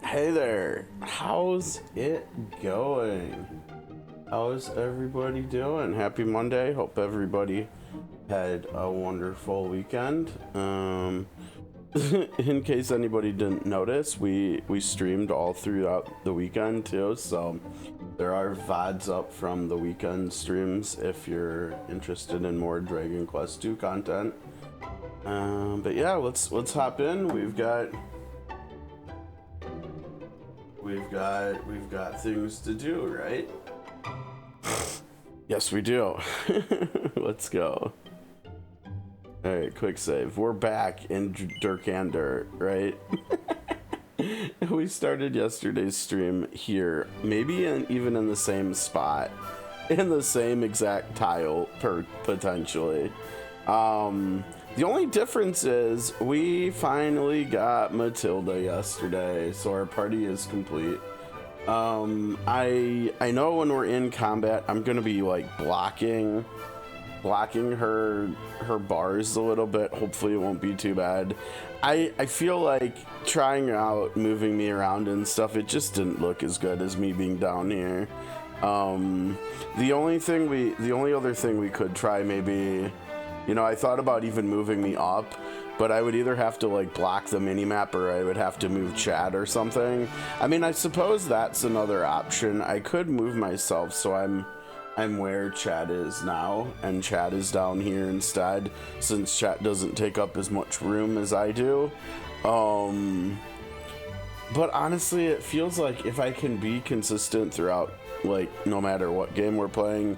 Hey there, how's it going? How's everybody doing? Happy Monday. Hope everybody had a wonderful weekend. In case anybody didn't notice, we streamed all throughout the weekend too, so there are VODs up from the weekend streams if you're interested in more Dragon Quest II content. But yeah, let's hop in. We've got things to do, right? Yes, we do. Let's go. All right, quick save. We're back in Durkander, right? We started yesterday's stream here, maybe even in the same spot, in the same exact tile, potentially. The only difference is we finally got Matilda yesterday, so our party is complete. I know when we're in combat, I'm gonna be like blocking her bars a little bit. Hopefully it won't be too bad. I feel like trying out moving me around and stuff, it just didn't look as good as me being down here. The only other thing we could try, maybe, you know, I thought about even moving me up, but I would either have to like block the minimap or I would have to move Chad or something. I mean, I suppose that's another option. I could move myself so I'm where Chad is now, and Chad is down here instead, since Chad doesn't take up as much room as I do. But honestly, it feels like if I can be consistent throughout, like, no matter what game we're playing,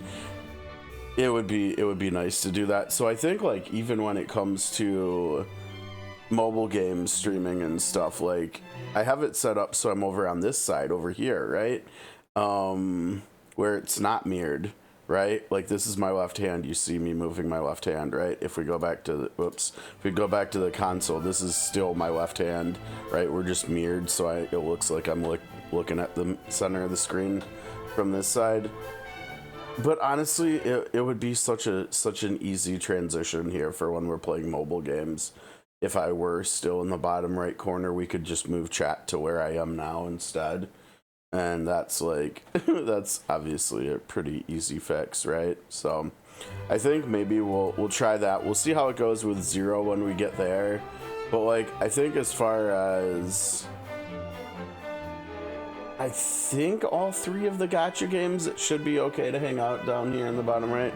it would be nice to do that. So I think, like, even when it comes to mobile games streaming and stuff, like, I have it set up so I'm over on this side over here, right? Where it's not mirrored, right? Like, this is my left hand. You see me moving my left hand, right? If we go back to the console, this is still my left hand, right? We're just mirrored, so it looks like I'm looking at the center of the screen from this side. But honestly, it would be such an easy transition here for when we're playing mobile games. If I were still in the bottom right corner, we could just move chat to where I am now instead. And that's like, that's obviously a pretty easy fix, right? So I think maybe we'll try that. We'll see how it goes with Zero when we get there. But like, I think as far as, I think all three of the gacha games, it should be okay to hang out down here in the bottom right.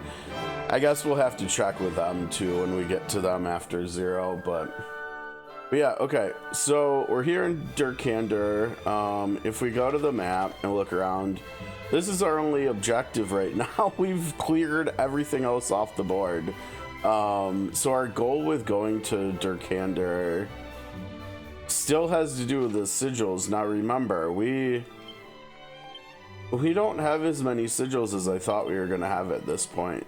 I guess we'll have to check with them too when we get to them after Zero, but yeah, okay, so we're here in Durkander. If we go to the map and look around, this is our only objective right now. We've cleared everything else off the board. So our goal with going to Durkander still has to do with the sigils. Now remember, we don't have as many sigils as I thought we were gonna have at this point.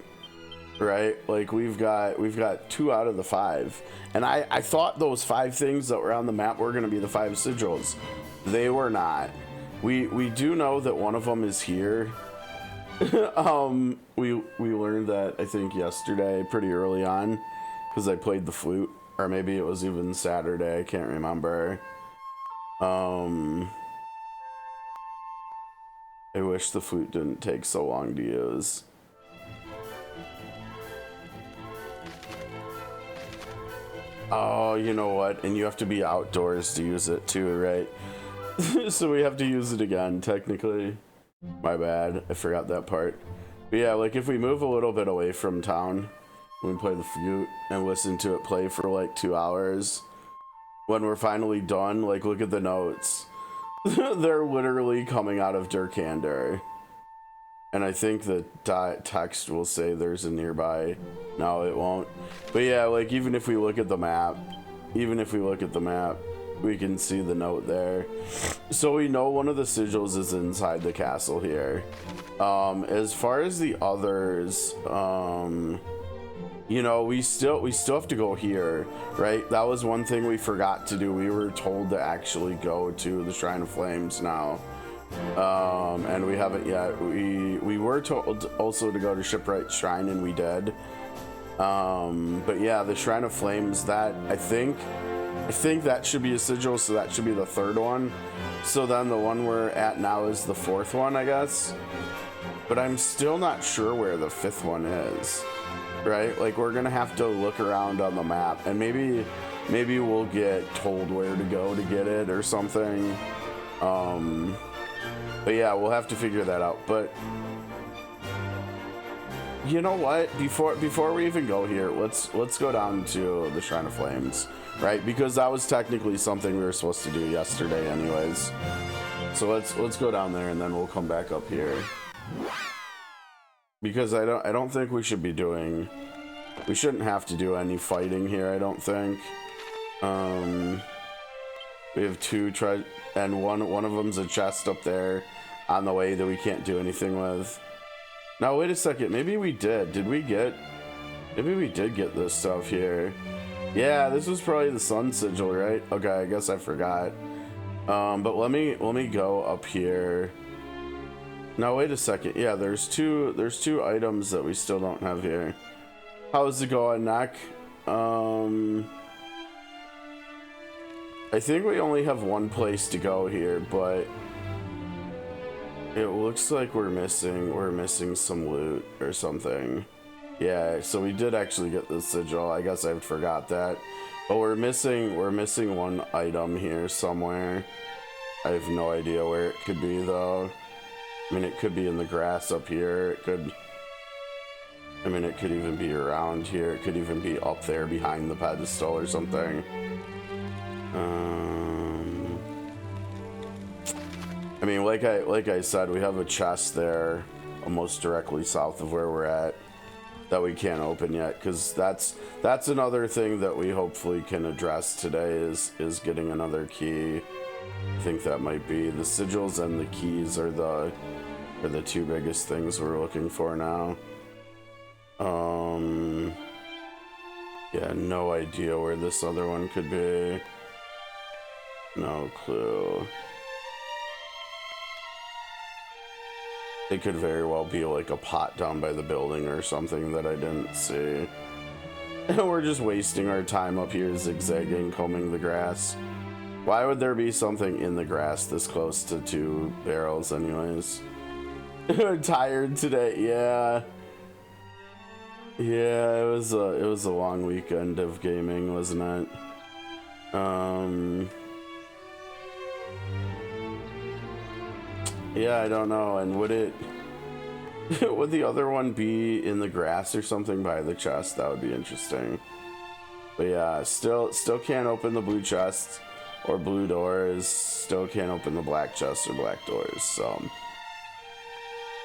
Right, like we've got 2 out of the 5, and I thought those 5 things that were on the map were going to be the 5 sigils. They were not. We do know that one of them is here. We learned that, I think, yesterday pretty early on, because I played the flute, or maybe it was even Saturday. I can't remember. I wish the flute didn't take so long to use. Oh, you know what? And you have to be outdoors to use it too, right? So we have to use it again, technically. My bad. I forgot that part. But yeah, like if we move a little bit away from town, we play the flute and listen to it play for like 2 hours. When we're finally done, like look at the notes. They're literally coming out of Durkander. And I think the text will say there's a nearby. No, it won't. But yeah, like even if we look at the map, we can see the note there. So we know one of the sigils is inside the castle here. As far as the others, you know, we still have to go here, right? That was one thing we forgot to do. We were told to actually go to the Shrine of Flames now. And we haven't yet. We were told also to go to Shipwright Shrine, and we did. But yeah, the Shrine of Flames, that I think I think that should be a sigil, so that should be the third one. So then the one we're at now is the fourth one, I guess. But I'm still not sure where the fifth one is, right? Like, we're gonna have to look around on the map, and maybe we'll get told where to go to get it or something. But yeah, we'll have to figure that out. But you know what? Before we even go here, let's go down to the Shrine of Flames, right? Because that was technically something we were supposed to do yesterday, anyways. So let's go down there, and then we'll come back up here. Because I don't think we should be doing. We shouldn't have to do any fighting here, I don't think. We have two and one of them's a chest up there on the way that we can't do anything with. Now wait a second, maybe we did. Maybe we did get this stuff here. Yeah, this was probably the sun sigil, right? Okay, I guess I forgot. But let me go up here. Now wait a second. Yeah, there's two items that we still don't have here. How's it going, Nak? I think we only have one place to go here, but it looks like we're missing some loot or something. Yeah, so we did actually get the sigil. I guess I forgot that. But we're missing one item here somewhere. I have no idea where it could be though. I mean, it could be in the grass up here. It could even be around here. It could even be up there behind the pedestal or something. I mean, like I said, we have a chest there almost directly south of where we're at that we can't open yet, because that's another thing that we hopefully can address today is getting another key. I think that might be the sigils, and the keys are the two biggest things we're looking for now. Yeah, no idea where this other one could be. No clue. It could very well be like a pot down by the building or something that I didn't see. We're just wasting our time up here zigzagging, combing the grass. Why would there be something in the grass this close to two barrels anyways? Tired today, yeah. Yeah, it was a long weekend of gaming, wasn't it? Yeah, I don't know. And would the other one be in the grass or something by the chest? That would be interesting. But yeah, still can't open the blue chest or blue doors. Still can't open the black chest or black doors. So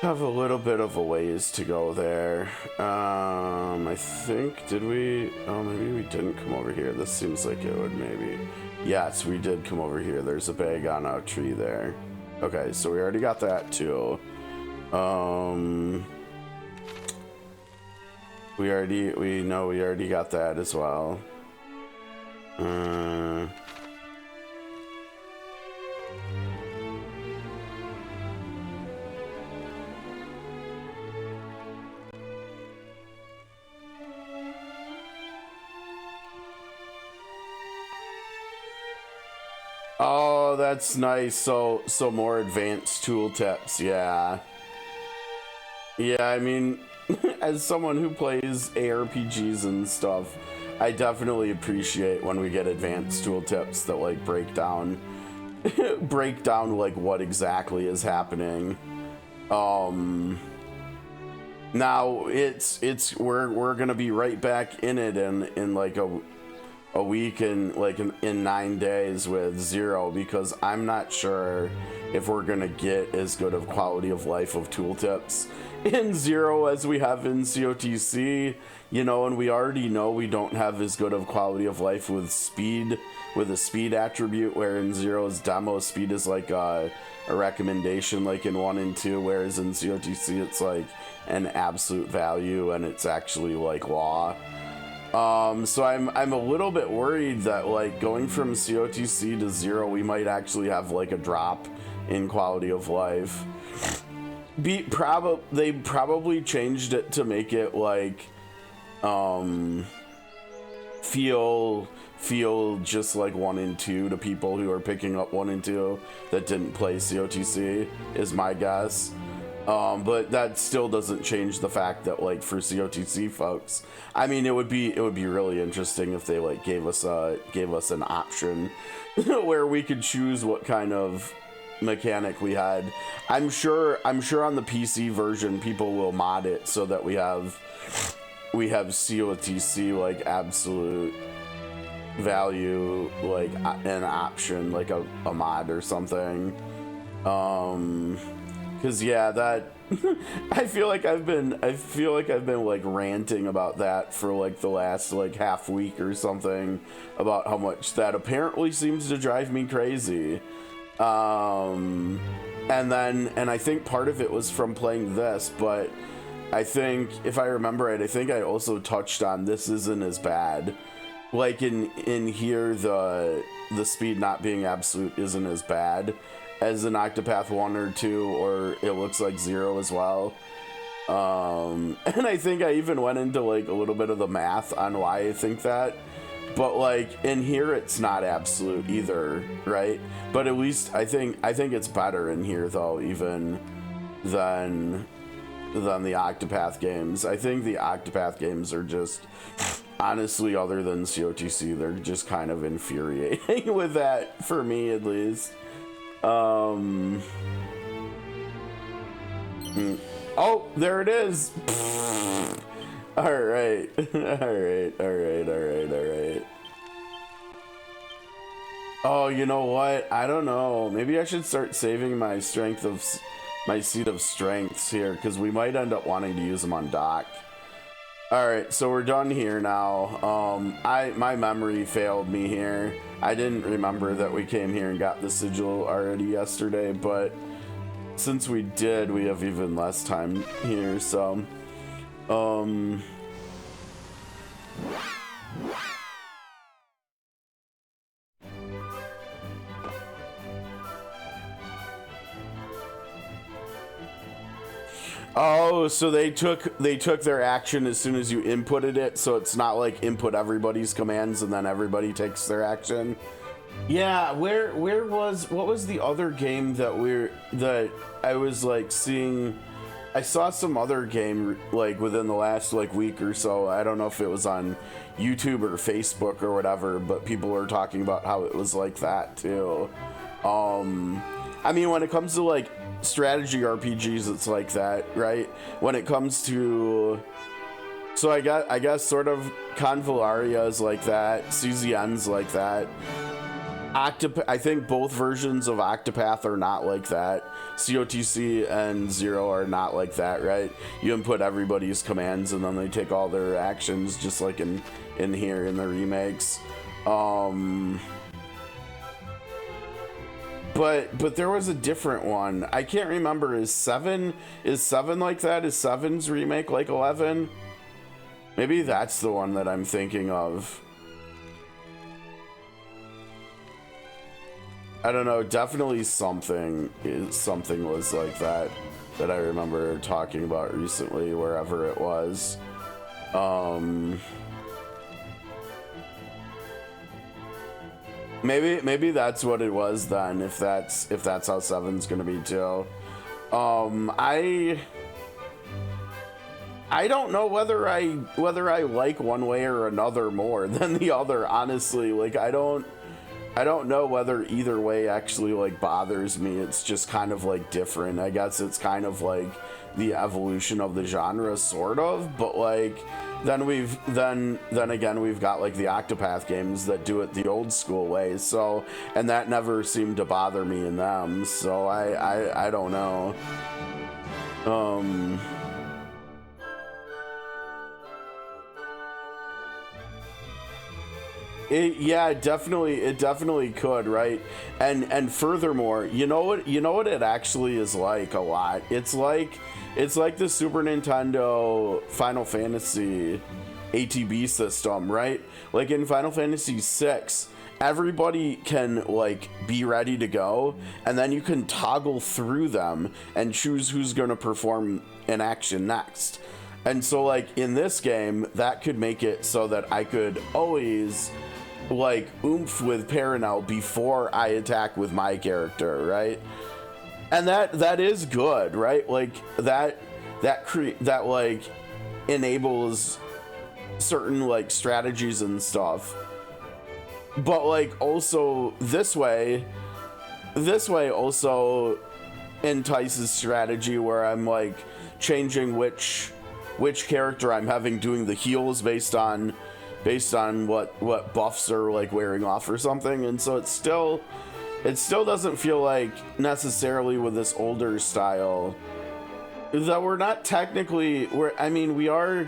have a little bit of a ways to go there. I think, did we? Oh, maybe we didn't come over here. This seems like it would maybe. Yes, we did come over here. There's a bag on a tree there. Okay, so we already got that too. We already got that as well. Oh, that's nice. So more advanced tooltips, yeah. Yeah, I mean, as someone who plays Arpgs and stuff, I definitely appreciate when we get advanced tooltips that like break down like what exactly is happening. Now we're gonna be right back in it in like a week and like in 9 days with Zero, because I'm not sure if we're gonna get as good of quality of life of tooltips in Zero as we have in COTC, you know, and we already know we don't have as good of quality of life with speed, with a speed attribute, where in Zero's demo speed is like a recommendation like in 1 and 2, whereas in COTC it's like an absolute value and it's actually like law. So I'm a little bit worried that like going from COTC to Zero, we might actually have like a drop in quality of life. They probably changed it to make it like feel feel just like 1 and 2 to people who are picking up 1 and 2 that didn't play COTC, is my guess. But that still doesn't change the fact that, like, for COTC folks, I mean, it would be really interesting if they like gave us an option where we could choose what kind of mechanic we had. I'm sure on the PC version people will mod it so that we have COTC like absolute value, like an option, like a mod or something. Because yeah, that I feel like I've been like ranting about that for like the last like half week or something, about how much that apparently seems to drive me crazy. And I think part of it was from playing this, but I think if I remember right, I think I also touched on this isn't as bad. Like in here, the speed not being absolute isn't as bad as in Octopath 1 or 2, or it looks like 0 as well. And I think I even went into like a little bit of the math on why I think that. But like in here, it's not absolute either, right? But at least I think it's better in here though, even than the Octopath games. I think the Octopath games are just, honestly, other than COTC, they're just kind of infuriating with that, for me at least. Oh, there it is. All right. Oh, you know what? I don't know. Maybe I should start saving my seed of strengths here, because we might end up wanting to use them on dock. All right, so we're done here now. My memory failed me here. I didn't remember that we came here and got the sigil already yesterday, but since we did, we have even less time here, so oh, so they took their action as soon as you inputted it, so it's not like input everybody's commands and then everybody takes their action. Yeah, what was the other game that I was like seeing? I saw some other game like within the last like week or so. I don't know if it was on YouTube or Facebook or whatever, but people were talking about how it was like that too. I mean, when it comes to like strategy RPGs, it's like that, right? When it comes to, so I guess sort of Convallaria is like that, CZN's like that. I think both versions of Octopath are not like that. COTC and 0 are not like that, right? You input everybody's commands and then they take all their actions, just like in here in the remakes. But there was a different one. I can't remember. Is 7 like that? Is 7's remake like 11? Maybe that's the one that I'm thinking of. I don't know. Definitely something was like that I remember talking about recently, wherever it was. Maybe that's what it was then, if that's how 7's gonna be too. I don't know whether I like one way or another more than the other, honestly. Like I don't know whether either way actually like bothers me. It's just kind of like different. I guess it's kind of like the evolution of the genre, sort of, but like then again we've got like the Octopath games that do it the old school way, so, and that never seemed to bother me in them, so I don't know. It definitely could, right? And furthermore, you know what it actually is like a lot. It's like the Super Nintendo Final Fantasy ATB system, right? Like in Final Fantasy VI, everybody can like be ready to go, and then you can toggle through them and choose who's going to perform an action next. And so like in this game, that could make it so that I could always like oomph with Paranel before I attack with my character, right? And that is good, right? Like that like enables certain like strategies and stuff. But like also this way also entices strategy where I'm like changing which character I'm having doing the heals based on what buffs are like wearing off or something. And so it still doesn't feel like necessarily with this older style that we're not technically we are.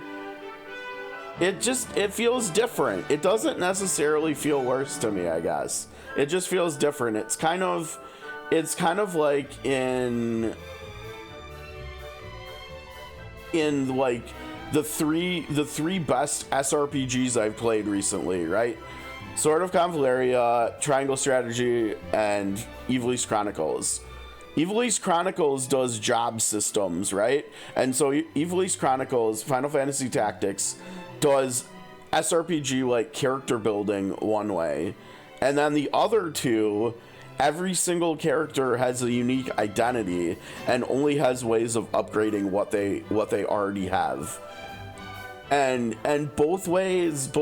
It feels different. It doesn't necessarily feel worse to me, I guess. It just feels different. It's kind of like in like the three best SRPGs I've played recently, right? Sword of Convaleria, Triangle Strategy, and Evil East Chronicles. Evil East Chronicles does job systems, right? And so Evil East Chronicles, Final Fantasy Tactics, does SRPG like character building one way. And then the other two, every single character has a unique identity and only has ways of upgrading what they already have. And both ways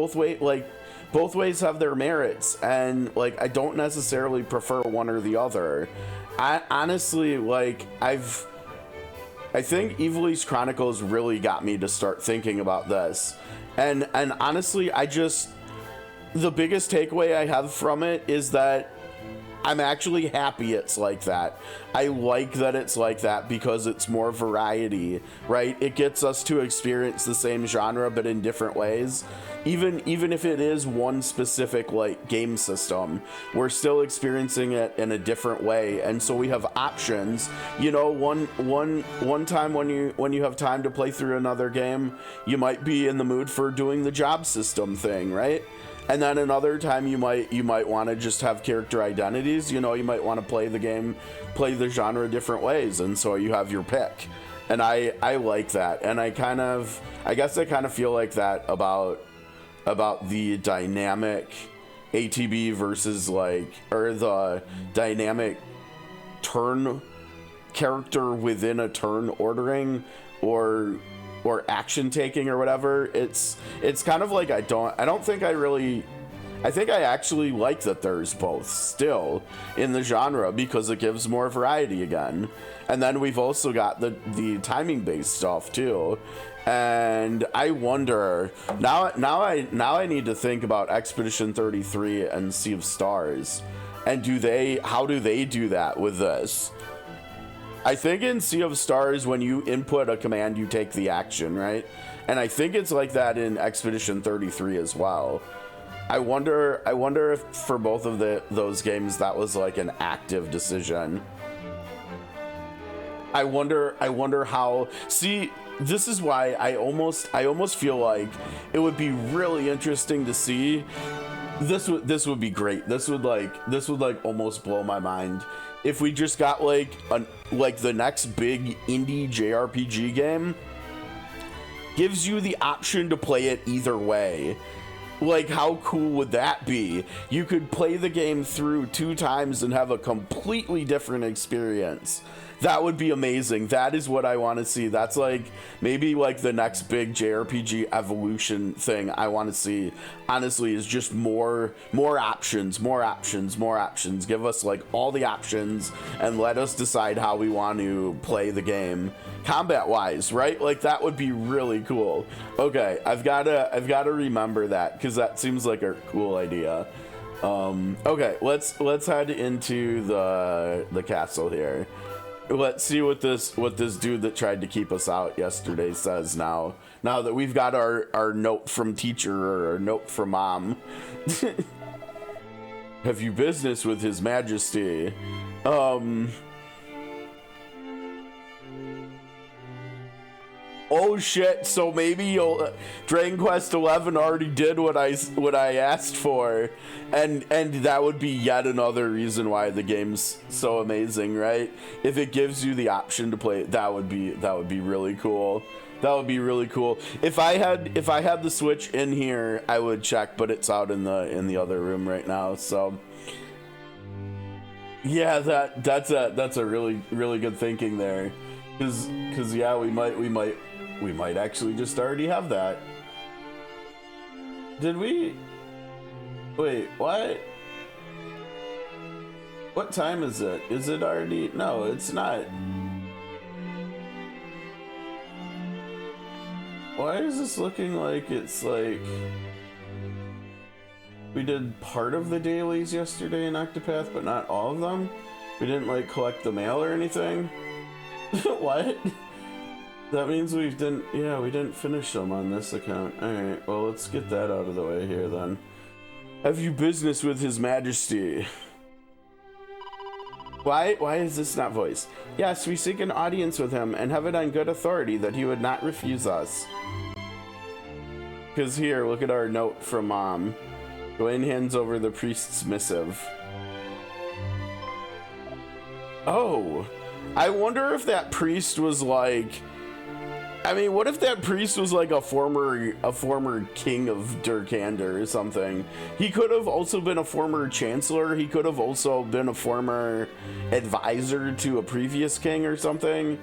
have their merits, and like I don't necessarily prefer one or the other. I honestly I think Evil East Chronicles really got me to start thinking about this. And honestly, the biggest takeaway I have from it is that I'm actually happy it's like that. I like that it's like that because it's more variety, right? It gets us to experience the same genre but in different ways. Even if it is one specific like game system, we're still experiencing it in a different way, and so we have options. You know, one time when you have time to play through another game, you might be in the mood for doing the job system thing, right? And then another time you might want to just have character identities. You know, you might want to play the genre different ways, and so you have your pick. And I like that, and I guess I kind of feel like that about the dynamic ATB versus or the dynamic turn character within a turn ordering or action taking or whatever. It's kind of like I think I actually like that there's both still in the genre because it gives more variety again. And then we've also got the timing based stuff too. And I wonder now I need to think about Expedition 33 and Sea of Stars, and how do they do that with this? I think in Sea of Stars, when you input a command, you take the action, right? And I think it's like that in Expedition 33 as well. I wonder if for both of those games that was like an active decision. I wonder how. See, this is why I almost feel like it would be really interesting to see. This would be great. This would almost blow my mind if we just got the next big indie JRPG game gives you the option to play it either way. Like, how cool would that be? You could play the game through 2 times and have a completely different experience. That would be amazing. That is what I want to see. That's maybe the next big JRPG evolution thing I want to see, honestly, is just more options. Give us all the options and let us decide how we want to play the game combat wise, right? That would be really cool. Okay, I've got to remember that because that seems like a cool idea. Okay, let's head into the castle here. Let's see what this dude that tried to keep us out yesterday says now that we've got our note from teacher or our note from mom. Have you business with His Majesty? Oh shit, so maybe Dragon Quest XI already did what I asked for, and that would be yet another reason why the game's so amazing, right? If it gives you the option to play it, that would be really cool. That would be really cool. If I had the Switch in here, I would check, but it's out in the other room right now. So yeah, that's a really good thinking there. Cause yeah, we might actually just already have that. Did we? Wait, what? What time is it? Is it already? No, it's not. Why is this looking like it's like we did part of the dailies yesterday in Octopath, but not all of them? We didn't like collect the mail or anything? What? That means we didn't finish them on this account. Alright, well, let's get that out of the way here then. Have you business with His Majesty? Why is this not voiced? Yes, we seek an audience with him and have it on good authority that he would not refuse us. Because here, look at our note from Mom. Gawain hands over the priest's missive. Oh, I wonder if that priest was like, I mean, what if that priest was like a former king of Durkander or something? He could have also been a former chancellor. He could have also been a former advisor to a previous king or something.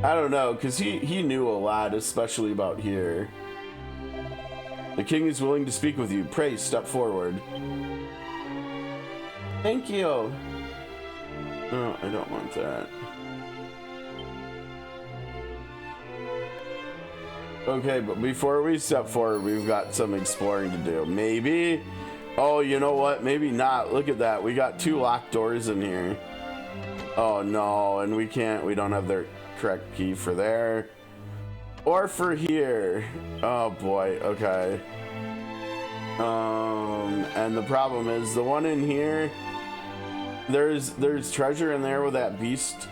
I don't know, because he knew a lot, especially about here. The king is willing to speak with you. Pray, step forward. Thank you. No, I don't want that. Okay, but before we step forward, we've got some exploring to do. Maybe? Oh, you know what? Maybe not. Look at that. We got 2 locked doors in here. Oh, no. And we don't have the correct key for there. Or for here. Oh, boy. Okay. And the problem is, the one in here, there's treasure in there with that beast.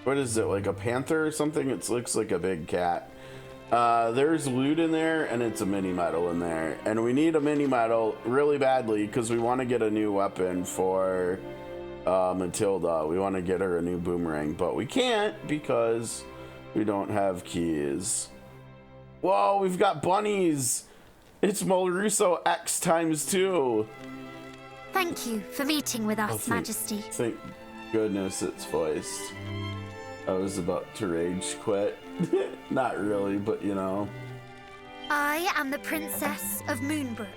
What is it, like a panther or something? It looks like a big cat. There's loot in there, and it's a mini medal in there. And we need a mini medal really badly because we want to get a new weapon for Matilda. We want to get her a new boomerang, but we can't because we don't have keys. Whoa, we've got bunnies! It's Molruso X times 2. Thank you for meeting with us, Majesty. Thank goodness it's voiced. I was about to rage quit. Not really, but you know. I am the Princess of Moonbrook.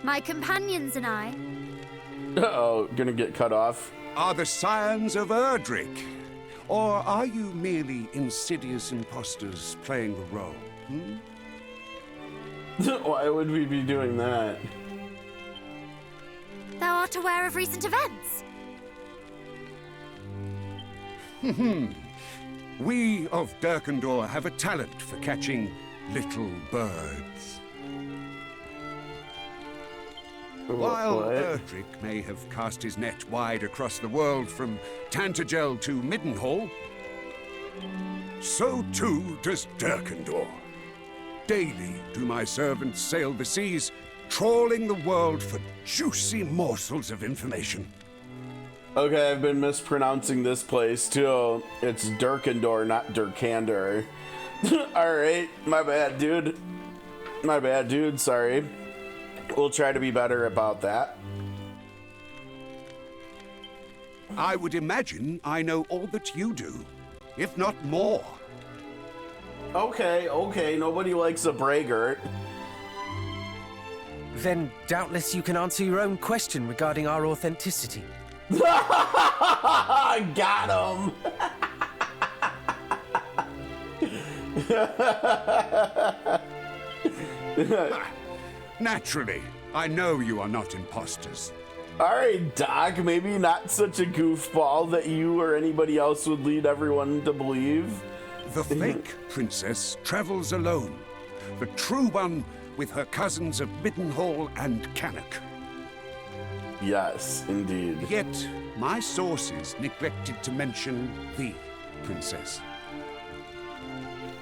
My companions and I... Uh-oh, gonna get cut off. Are the scions of Erdrick? Or are you merely insidious imposters playing the role? Why would we be doing that? Thou art aware of recent events? We of Durkandor have a talent for catching little birds. While Erdrick may have cast his net wide across the world from Tantagel to Middenhall, so too does Durkandor. Daily do my servants sail the seas, trawling the world for juicy morsels of information. Okay, I've been mispronouncing this place too. It's Durkandor, not Durkander. Alright, my bad, dude. My bad, dude, sorry. We'll try to be better about that. I would imagine I know all that you do, if not more. Okay, nobody likes a braggart. Then doubtless you can answer your own question regarding our authenticity. Got him! Naturally, I know you are not imposters. Alright, Doc, maybe not such a goofball that you or anybody else would lead everyone to believe. The fake princess travels alone. The true one with her cousins of Middenhall and Cannock. Yes, indeed. Yet, my sources neglected to mention the princess.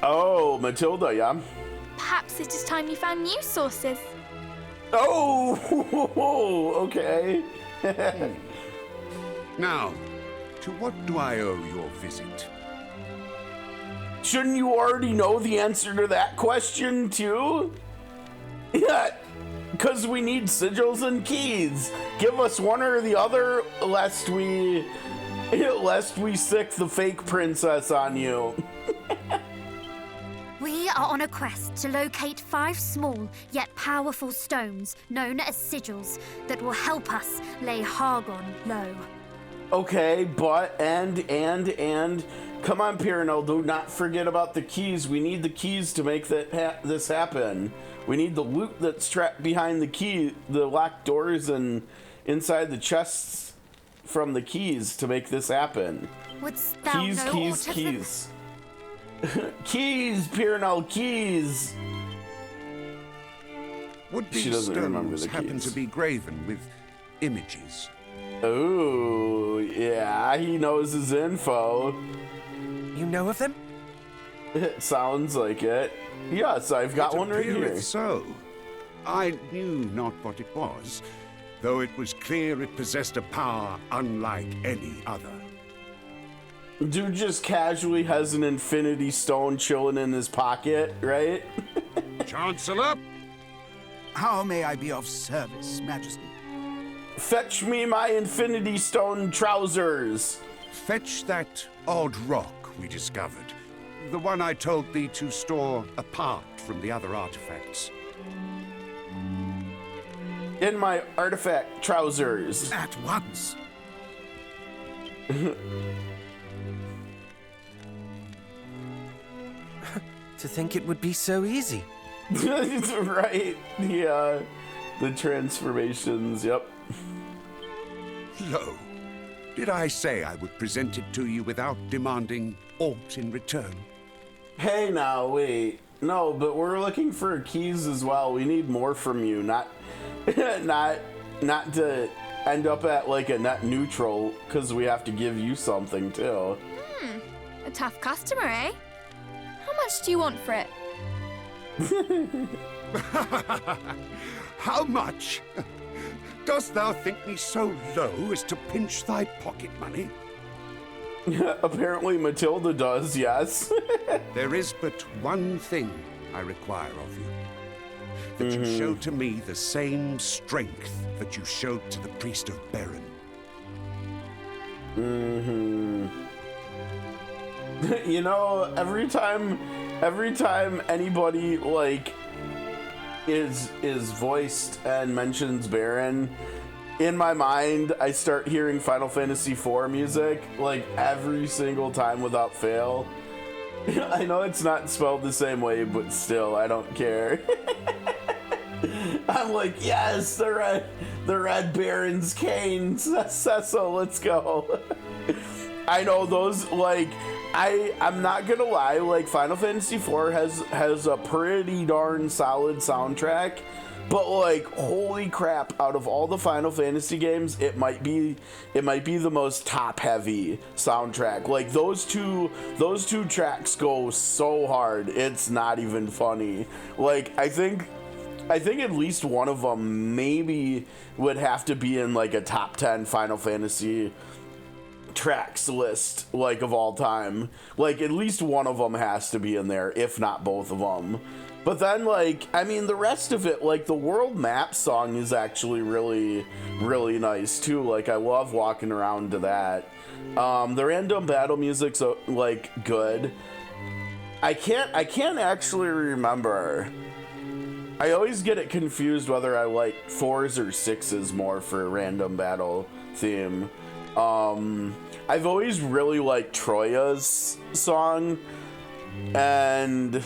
Oh, Matilda, yeah? Perhaps it is time you found new sources. Oh, okay. Now, to what do I owe your visit? Shouldn't you already know the answer to that question too? Yeah, because we need sigils and keys. Give us one or the other, lest we sick the fake princess on you. We are on a quest to locate 5 small yet powerful stones known as sigils that will help us lay Hargon low. Okay, but and come on, Pyranel, do not forget about the keys. We need the keys to make this happen. We need the loot that's trapped behind the key, the locked doors and inside the chests from the keys to make this happen. Wouldst thou Keys, know keys, aught of them? keys. Keys, Pyranel, keys. Would She these doesn't remember stones the happen keys. to be graven with images? Oh, yeah, he knows his info. You know of them? It sounds like it. Yes, I've got one right here. So, I knew not what it was, though it was clear it possessed a power unlike any other. Dude just casually has an infinity stone chilling in his pocket, right? Chancellor? How may I be of service, Majesty? Fetch me my infinity stone trousers. Fetch that odd rock we discovered. The one I told thee to store apart from the other artifacts. In my artifact trousers. At once. To think it would be so easy. Right, the transformations, yep. Lo, did I say I would present it to you without demanding aught in return? Hey now, wait. No, but we're looking for keys as well. We need more from you, not to end up at like a net neutral, because we have to give you something too. A tough customer, eh? How much do you want for it? How much? Dost thou think me so low as to pinch thy pocket money? Apparently Matilda does, yes. There is but one thing I require of you. That you show to me the same strength that you showed to the priest of Beren. You know, every time anybody like is voiced and mentions Baron, in my mind I start hearing Final Fantasy IV music like every single time without fail. I know it's not spelled the same way, but still, I don't care. I'm like, yes, the red Baron's cane, Cecil, let's go. I know those, like, I'm not gonna lie, like, Final Fantasy IV has a pretty darn solid soundtrack, but like, holy crap, out of all the Final Fantasy games, it might be the most top heavy soundtrack. Like, those two tracks go so hard, it's not even funny. Like, I think at least one of them maybe would have to be in like a top 10 Final Fantasy tracks list, like, of all time. Like, at least one of them has to be in there, if not both of them. But then, like, I mean, the rest of it, like, the world map song is actually really, really nice too. Like, I love walking around to that. The random battle music's like good. I can't actually remember. I always get it confused whether I like 4s or 6s more for a random battle theme. I've always really liked Troya's song, and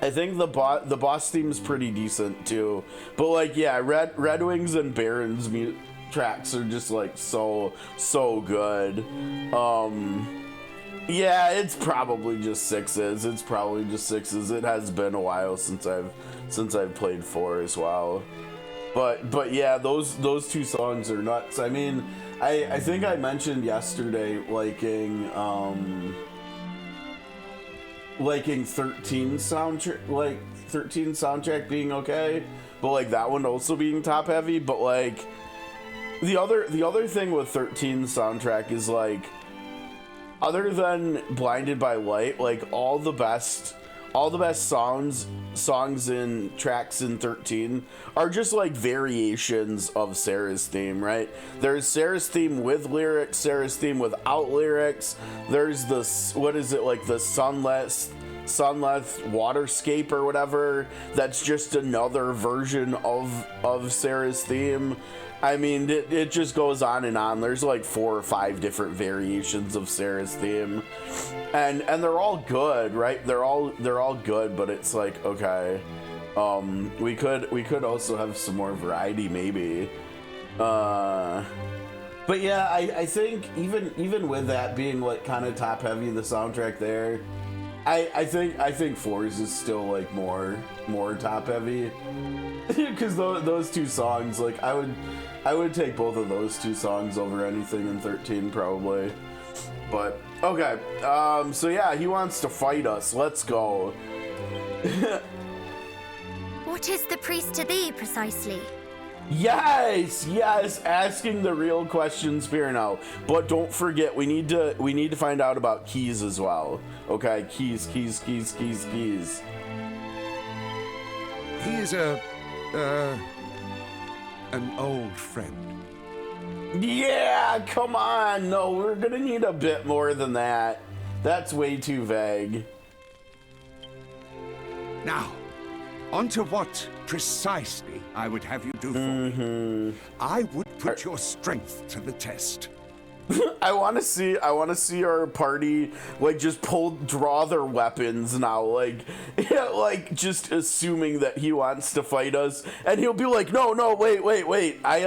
I think the boss theme's pretty decent too. But like, yeah, Red Wings and Baron's tracks are just like so good. Yeah, it's probably just 6s. It has been a while since I've played 4 as well. But yeah, those two songs are nuts. I mean, I think I mentioned yesterday liking 13 soundtrack being okay, but like that one also being top heavy. But like the other thing with 13 soundtrack is like other than Blinded by Light, like all the best songs in tracks in 13 are just like variations of Sarah's theme, right? There's Sarah's theme with lyrics, Sarah's theme without lyrics. There's this, what is it, like the Sunless Waterscape or whatever, that's just another version of Sarah's theme. I mean, it just goes on and on. There's like 4 or 5 different variations of Sarah's theme, and they're all good, right? They're all good, but it's like, okay, we could also have some more variety, maybe. But yeah, I think even with that being like kind of top heavy, the soundtrack there, I think Fours is still like more top heavy, because those 2 songs, like I would take both of those 2 songs over anything in 13 probably. But okay, so yeah, he wants to fight us. Let's go. What is the priest to thee, precisely? Yes, asking the real questions here now. But don't forget, we need to find out about keys as well. Okay, keys. He is an old friend. Yeah, come on. No, we're gonna need a bit more than that. That's way too vague. Now, onto what precisely I would have you do for me. I would put your strength to the test. I want to see our party like just draw their weapons now, like like just assuming that he wants to fight us, and he'll be like, no, wait, I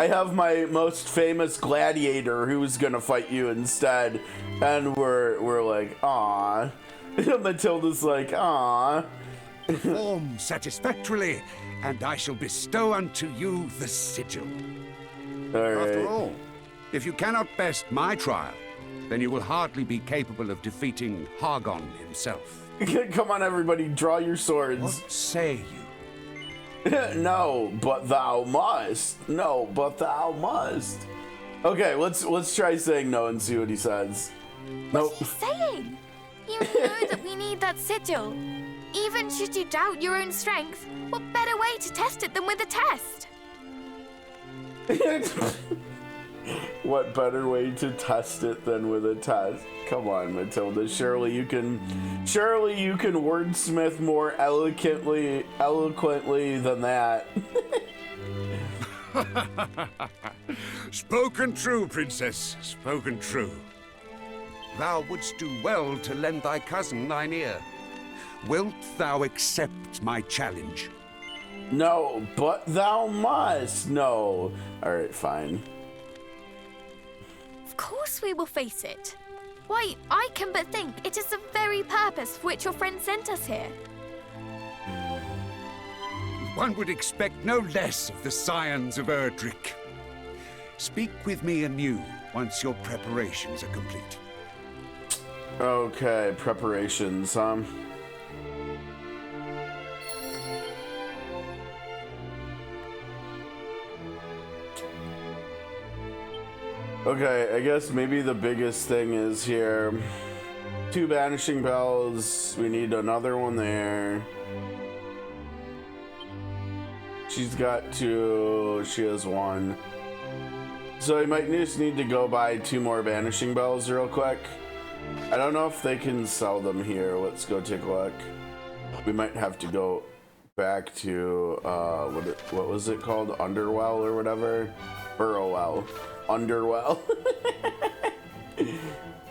have my most famous gladiator who's gonna fight you instead, and we're like, aw. Matilda's like, aw. Perform satisfactorily, and I shall bestow unto you the sigil. All right. After all, if you cannot best my trial, then you will hardly be capable of defeating Hargon himself. Come on, everybody, draw your swords. What say you? No, but thou must. No, but thou must. Okay, let's try saying no and see what he says. Nope. What's he saying? You know that we need that sigil. Even should you doubt your own strength, what better way to test it than with a test? What better way to test it than with a test? Come on, Matilda. Surely you can wordsmith more eloquently than that. Spoken true, princess. Spoken true. Thou wouldst do well to lend thy cousin thine ear. Wilt thou accept my challenge? No, but thou must. No. All right, fine. Of course we will face it. Why, I can but think it is the very purpose for which your friend sent us here. One would expect no less of the scions of Erdrick. Speak with me anew once your preparations are complete. Okay, preparations, Okay, I guess maybe the biggest thing is here. 2 banishing bells. We need another one there. She's got 2. She has 1. So we might just need to go buy 2 more banishing bells real quick. I don't know if they can sell them here. Let's go take a look. We might have to go back to what was it called? Underwell or whatever? Burrowell. Underwell.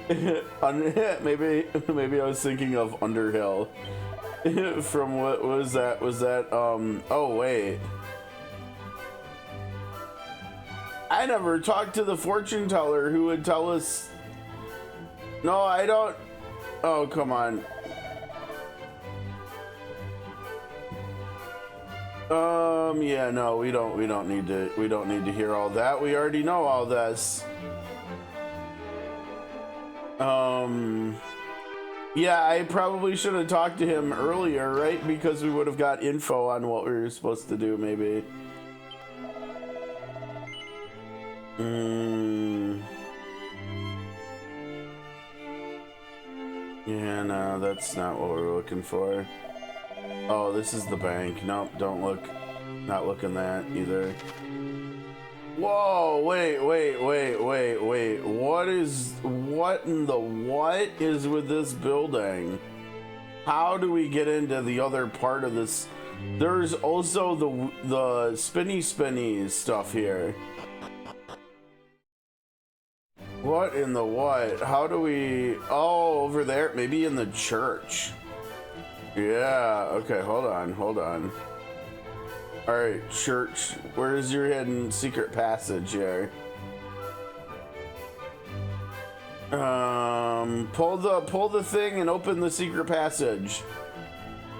maybe I was thinking of Underhill. From what was that? Was that oh wait. I never talked to the fortune teller who would tell us. No, I don't. Oh, come on. Yeah, no, we don't need to hear all that. We already know all this. Yeah, I probably should have talked to him earlier, right? Because we would have got info on what we were supposed to do, maybe. Yeah, no, that's not what we're looking for. Oh, this is the bank. Nope, don't look. Not looking that either. Whoa, wait. What in the what is with this building? How do we get into the other part of this? There's also the spinny stuff here. What in the what? How do we... Oh, over there? Maybe in the church. Yeah, okay, hold on. Alright, church. Where's your hidden secret passage here? Pull the thing and open the secret passage.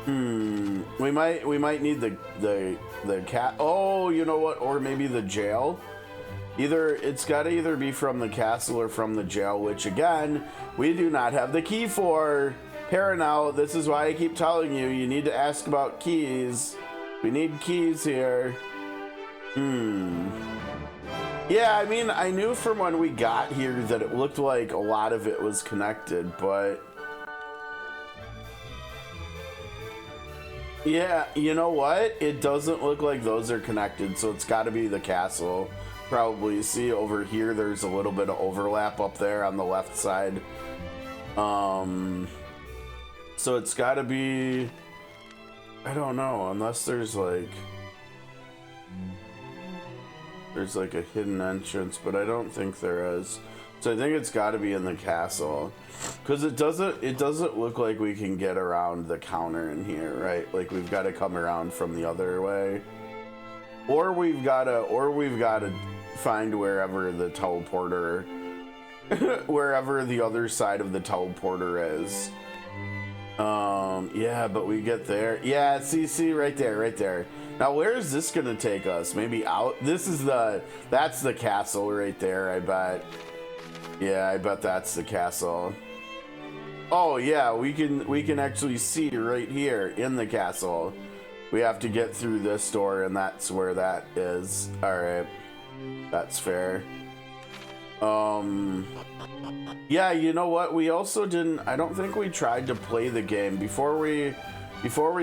We might need the cat. Oh, you know what? Or maybe the jail. It's got to either be from the castle or from the jail, which again, we do not have the key for. Paranow, this is why I keep telling you, you need to ask about keys. We need keys here. Yeah, I mean, I knew from when we got here that it looked like a lot of it was connected, but... Yeah, you know what? It doesn't look like those are connected, so it's got to be the castle. Probably. See, over here, there's a little bit of overlap up there on the left side. So it's got to be... I don't know, unless there's like a hidden entrance, but I don't think there is. So I think it's got to be in the castle, because it doesn't look like we can get around the counter in here, right? Like we've got to come around from the other way, or we've got to find wherever the teleporter, wherever the other side of the teleporter is. Yeah, but we get there. Yeah, see, right there. Now, where is this gonna take us? Maybe out? That's the castle right there, I bet. Yeah, I bet that's the castle. Oh, yeah, we can actually see right here in the castle. We have to get through this door, and that's where that is. Alright. That's fair. Yeah, you know what? We also I don't think we tried to play the game. Before we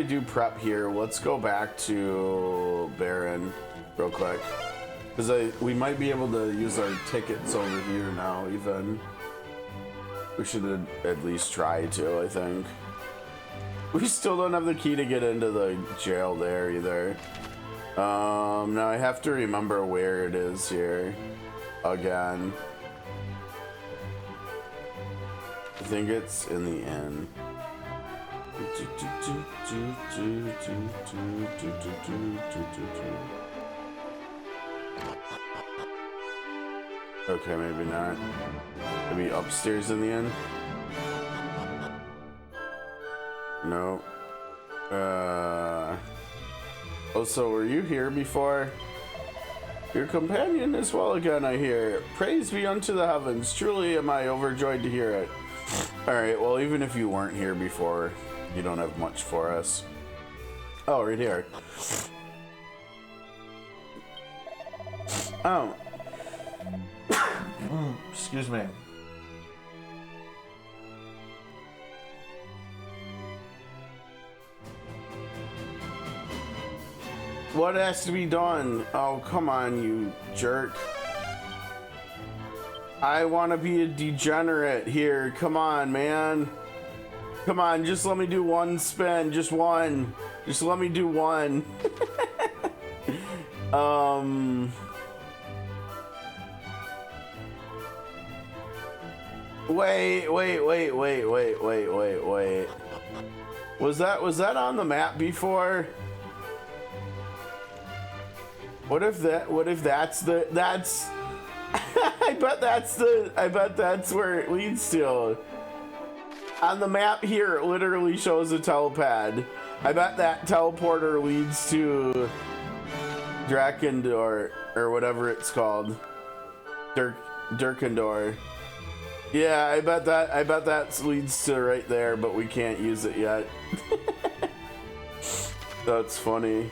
do prep here, let's go back to Baron real quick. Because we might be able to use our tickets over here now, even. We should at least try to, I think. We still don't have the key to get into the jail there either. Now I have to remember where it is here. Again. I think it's in the inn. Okay, maybe not. Maybe upstairs in the inn? No. Oh, so were you here before? Your companion is well again, I hear. Praise be unto the heavens. Truly am I overjoyed to hear it. Alright, well, even if you weren't here before, you don't have much for us. Oh, right here. Oh. Excuse me. What has to be done? Oh, come on, you jerk. I want to be a degenerate here. Come on, man. Come on, just let me do one spin. Just one. Just let me do one. Wait. Was that on the map before? What if that's I bet that's where it leads to. On the map here, it literally shows a telepad. I bet that teleporter leads to Drakendor, or whatever it's called. Durkendor. Yeah, I bet that leads to right there, but we can't use it yet. That's funny.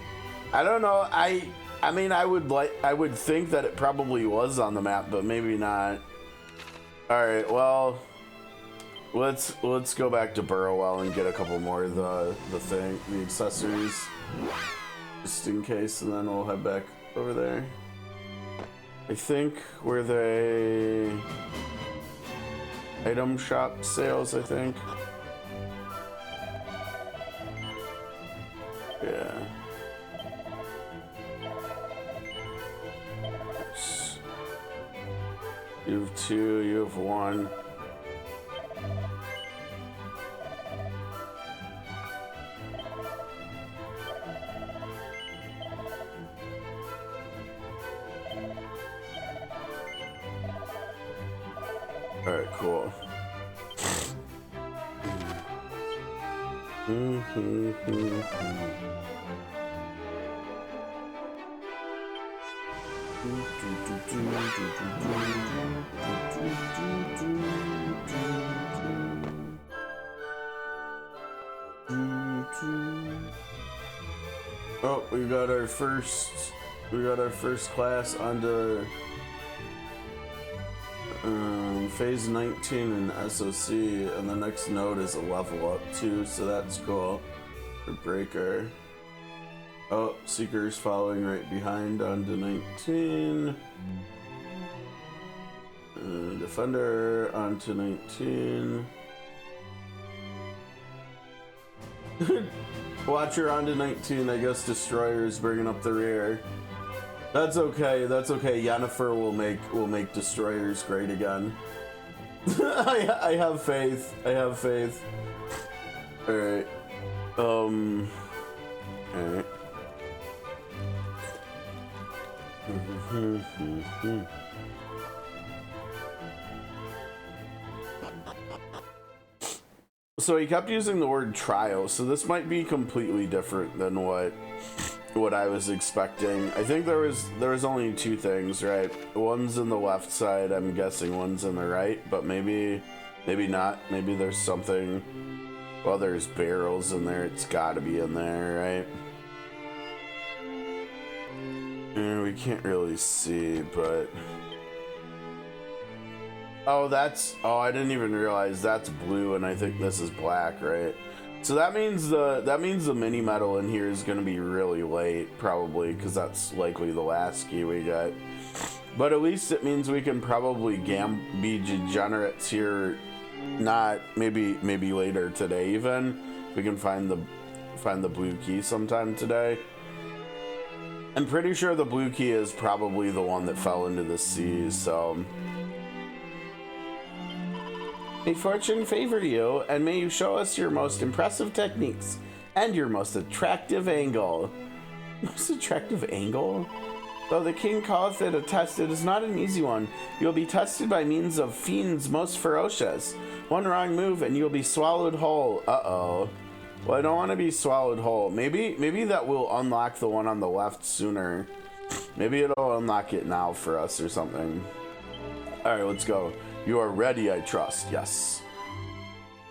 I don't know. I mean, I would think that it probably was on the map, but maybe not. All right, well, let's go back to Burrowell and get a couple more of the accessories, just in case, and then we'll head back over there. I think were they item shop sales, I think. Yeah. You have 2, you have 1. All right, cool. Oh, we got our first class onto phase 19 in SOC, and the next node is a level up too, so that's cool. For Breaker. Oh, Seeker's following right behind onto 19. Defender onto 19. Watcher onto 19. I guess Destroyer's bringing up the rear. That's okay. That's okay. Yennefer will make Destroyers great again. I have faith. I have faith. All right. All right. So he kept using the word trial, so this might be completely different than what I was expecting. I think there was only 2 things, right? One's in the left side, I'm guessing one's in the right, but maybe not. Maybe there's something. Well, there's barrels in there, it's gotta be in there, right? Yeah, we can't really see, but oh, I didn't even realize that's blue, and I think this is black, right? So that means the mini medal in here is gonna be really late, probably, because that's likely the last key we get. But at least it means we can probably be degenerates here. Not maybe later today even. We can find the blue key sometime today. I'm pretty sure the blue key is probably the one that fell into the sea, so may fortune favor you, and may you show us your most impressive techniques and your most attractive angle. Most attractive angle? Though the king calleth it a test, it is not an easy one. You will be tested by means of fiends most ferocious. One wrong move and you will be swallowed whole. Uh-oh. Well, I don't want to be swallowed whole. Maybe that will unlock the one on the left sooner. Maybe it'll unlock it now for us or something. All right, let's go. You are ready, I trust. Yes.